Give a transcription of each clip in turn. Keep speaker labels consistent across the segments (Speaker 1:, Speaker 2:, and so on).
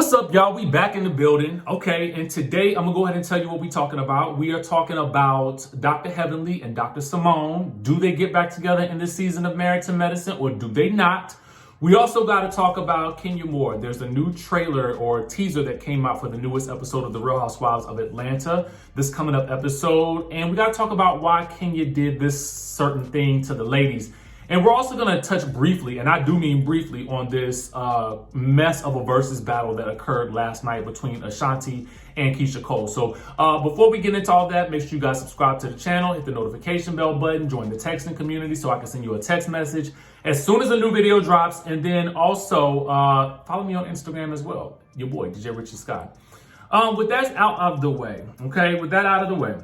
Speaker 1: What's up, y'all? We back in the building. Okay, and today I'm gonna go ahead and tell you what we're talking about. We are talking about Dr. Heavenly and Dr. Simone. Do they get back together in this season of Married to Medicine or do they not? We also got to talk about Kenya Moore. There's a new trailer or teaser that came out for the newest episode of The Real Housewives of Atlanta, this coming up episode. And we got to talk about why Kenya did this certain thing to the ladies. And we're also going to touch briefly, and I do mean briefly, on this mess of a versus battle that occurred last night between Ashanti and Keyshia Cole. So before we get into all that, make sure you guys subscribe to the channel, hit the notification bell button, join the texting community so I can send you a text message as soon as a new video drops. And then also follow me on Instagram as well. Your boy, DJRichieSkye. With that out of the way, okay, with that out of the way,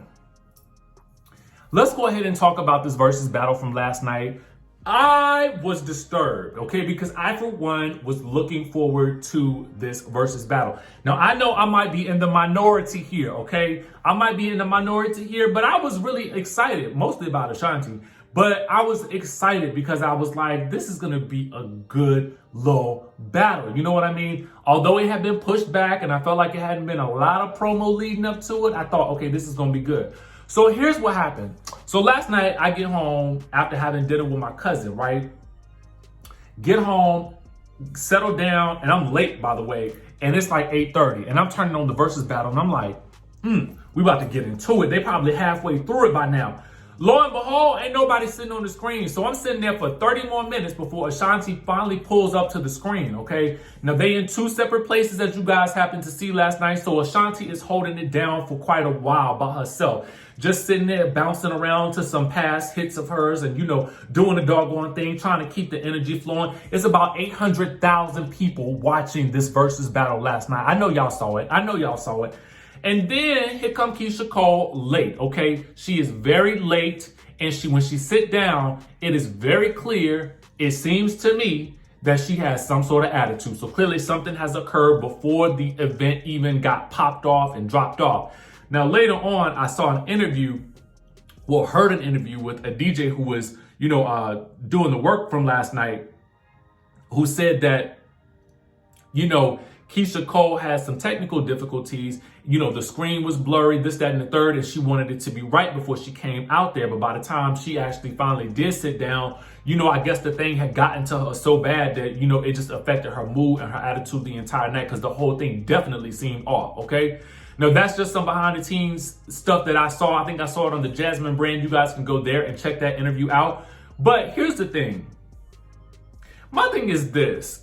Speaker 1: let's go ahead and talk about this versus battle from last night. I was disturbed, okay, because I, for one, was looking forward to this versus battle. Now, I know I might be in the minority here, okay? I might be in the minority here, but I was really excited, mostly about Ashanti. But I was excited because I was like, this is going to be a good, low battle. You know what I mean? Although it had been pushed back and I felt like it hadn't been a lot of promo leading up to it, I thought, okay, this is going to be good. So here's what happened. So last night I get home after having dinner with my cousin, right? Get home, settle down, and I'm late, by the way, and it's like 8:30, and I'm turning on the versus battle, and I'm like, we about to get into it. They probably halfway through it by now. Lo and behold, ain't nobody sitting on the screen. So I'm sitting there for 30 more minutes before Ashanti finally pulls up to the screen, okay? Now, they in two separate places, as you guys happened to see last night. So Ashanti is holding it down for quite a while by herself. Just sitting there bouncing around to some past hits of hers and, you know, doing the doggone thing, trying to keep the energy flowing. It's about 800,000 people watching this versus battle last night. I know y'all saw it. And then here come Keyshia Cole late, okay? She is very late, and when she sit down, it is very clear, it seems to me, that she has some sort of attitude. So clearly something has occurred before the event even got popped off and dropped off. Now, later on, I saw an interview, heard an interview with a DJ who was, doing the work from last night, who said that, Keyshia Cole has some technical difficulties. The screen was blurry, this, that, and the third, and she wanted it to be right before she came out there. But by the time she actually finally did sit down, I guess the thing had gotten to her so bad that, it just affected her mood and her attitude the entire night, because the whole thing definitely seemed off, okay? Now, that's just some behind the scenes stuff that I saw. I think I saw it on the Jasmine brand. You guys can go there and check that interview out. But here's the thing. My thing is this,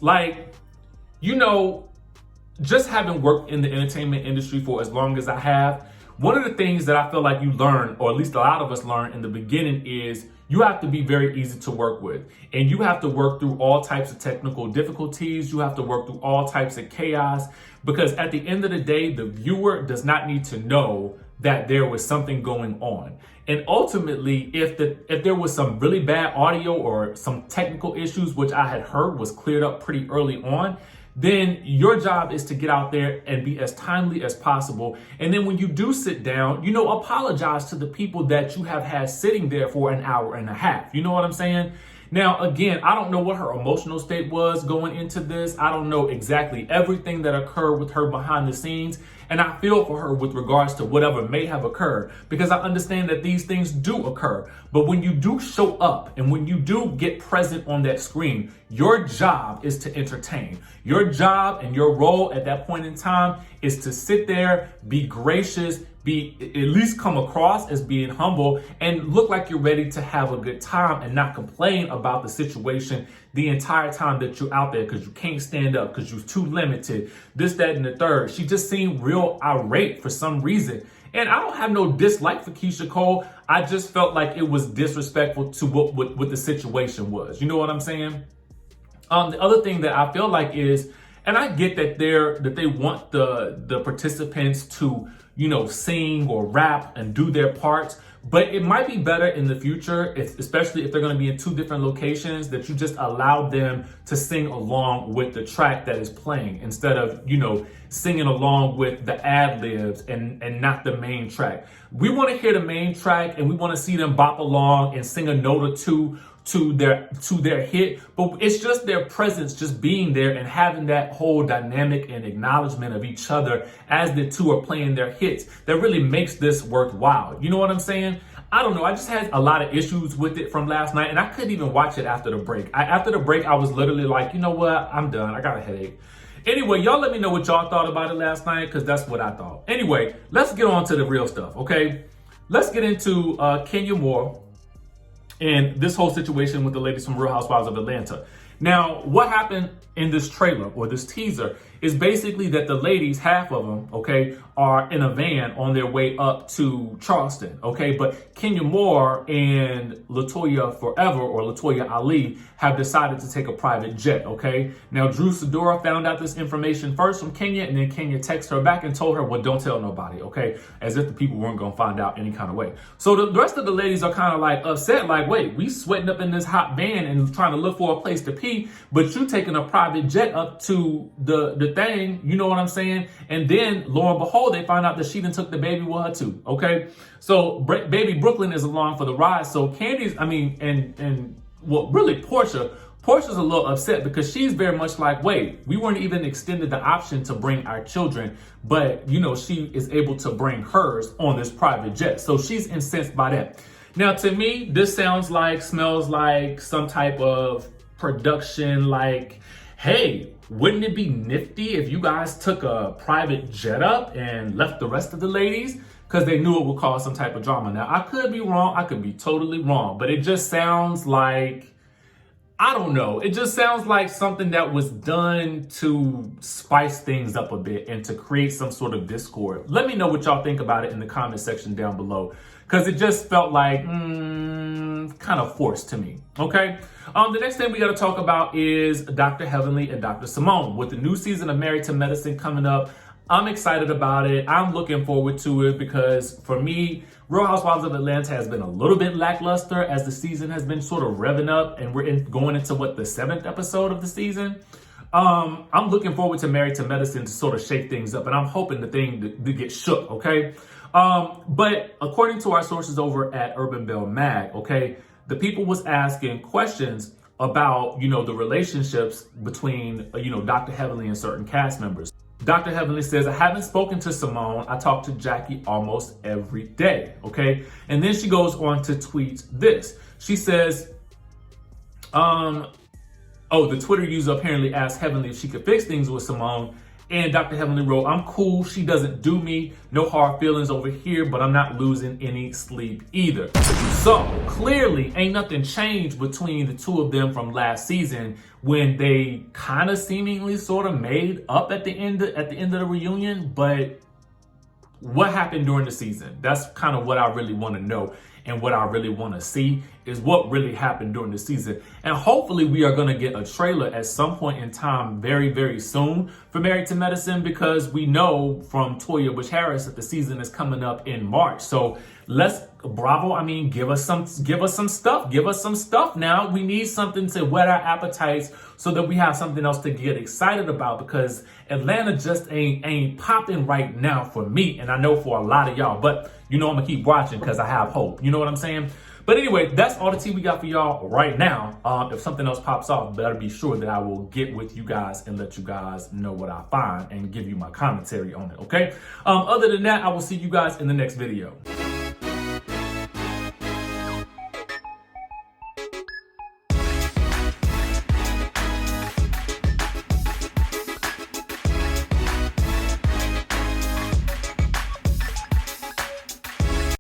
Speaker 1: just having worked in the entertainment industry for as long as I have, one of the things that I feel like you learn, or at least a lot of us learn in the beginning, is you have to be very easy to work with. And you have to work through all types of technical difficulties. You have to work through all types of chaos, because at the end of the day, the viewer does not need to know that there was something going on. And ultimately, if there was some really bad audio or some technical issues, which I had heard was cleared up pretty early on, then your job is to get out there and be as timely as possible. And then when you do sit down, apologize to the people that you have had sitting there for an hour and a half. You know what I'm saying? Now, again, I don't know what her emotional state was going into this. I don't know exactly everything that occurred with her behind the scenes. And I feel for her with regards to whatever may have occurred, because I understand that these things do occur. But when you do show up and when you do get present on that screen, your job is to entertain. Your job and your role at that point in time is to sit there, be gracious, at least come across as being humble, and look like you're ready to have a good time and not complain about the situation the entire time that you're out there because you can't stand up, because you're too limited, this, that, and the third. She just seemed real irate for some reason. And I don't have no dislike for Keyshia Cole. I just felt like it was disrespectful to what the situation was. You know what I'm saying? The other thing that I feel like is, and I get that they want the participants to, sing or rap and do their parts, but it might be better in the future, especially if they're going to be in two different locations, that you just allow them to sing along with the track that is playing instead of, singing along with the ad-libs and not the main track. We want to hear the main track and we want to see them bop along and sing a note or two to their hit, but it's just their presence, just being there and having that whole dynamic and acknowledgement of each other as the two are playing their hits that really makes this worthwhile. You know what I'm saying? I don't know. I just had a lot of issues with it from last night, and I couldn't even watch it after the break. After the break, I was literally like, you know what? I'm done. I got a headache. Anyway, y'all let me know what y'all thought about it last night, because that's what I thought. Anyway, let's get on to the real stuff, okay? Let's get into Kenya Moore and this whole situation with the ladies from Real Housewives of Atlanta. Now, what happened in this trailer or this teaser is basically that the ladies, half of them, okay, are in a van on their way up to Charleston, okay? But Kenya Moore and Latoya Forever, or Latoya Ali, have decided to take a private jet, okay? Now, Drew Sidora found out this information first from Kenya, and then Kenya texted her back and told her, well, don't tell nobody, okay? As if the people weren't gonna find out any kind of way. So the rest of the ladies are kind of like upset, like, wait, we sweating up in this hot van and trying to look for a place to pee, but you taking a private jet up to the thing, you know what I'm saying? And then, lo and behold, they find out that she done took the baby with her too, okay? So baby Brooklyn is along for the ride. So Candy's, well, really Portia's a little upset because she's very much like, wait, we weren't even extended the option to bring our children, but you know, she is able to bring hers on this private jet. So she's incensed by that. Now, to me, this smells like some type of production, like, hey, wouldn't it be nifty if you guys took a private jet up and left the rest of the ladies? Because they knew it would cause some type of drama. Now, I could be wrong. I could be totally wrong. But it just sounds like, I don't know. It just sounds like something that was done to spice things up a bit and to create some sort of discord. Let me know what y'all think about it in the comment section down below, because it just felt like kind of forced to me, okay? The next thing we got to talk about is Dr. Heavenly and Dr. Simone. With the new season of Married to Medicine coming up, I'm excited about it. I'm looking forward to it because for me, Real Housewives of Atlanta has been a little bit lackluster as the season has been sort of revving up, and we're going into the 7th episode of the season. I'm looking forward to Married to Medicine to sort of shake things up, and I'm hoping the thing to get shook, okay? But according to our sources over at Urban Bell Mag, okay, the people was asking questions about, you know, the relationships between, Dr. Heavenly and certain cast members. Dr. Heavenly says, I haven't spoken to Simone. I talk to Jackie almost every day, okay? And then she goes on to tweet this. She says, the Twitter user apparently asked Heavenly if she could fix things with Simone. And Dr. Heavenly wrote, I'm cool. She doesn't do me. No hard feelings over here, but I'm not losing any sleep either. So clearly ain't nothing changed between the two of them from last season when they kind of seemingly sort of made up at the end of the reunion. But what happened during the season? That's kind of what I really want to know. And what I really want to see is what really happened during the season. And hopefully we are going to get a trailer at some point in time very, very soon for Married to Medicine, because we know from Toya Bush Harris that the season is coming up in March. So give us some stuff. Give us some stuff now. We need something to whet our appetites so that we have something else to get excited about, because Atlanta just ain't popping right now for me. And I know for a lot of y'all, but I'm going to keep watching because I have hope. You know what I'm saying? But anyway, that's all the tea we got for y'all right now. If something else pops off, better be sure that I will get with you guys and let you guys know what I find and give you my commentary on it, okay? Other than that, I will see you guys in the next video.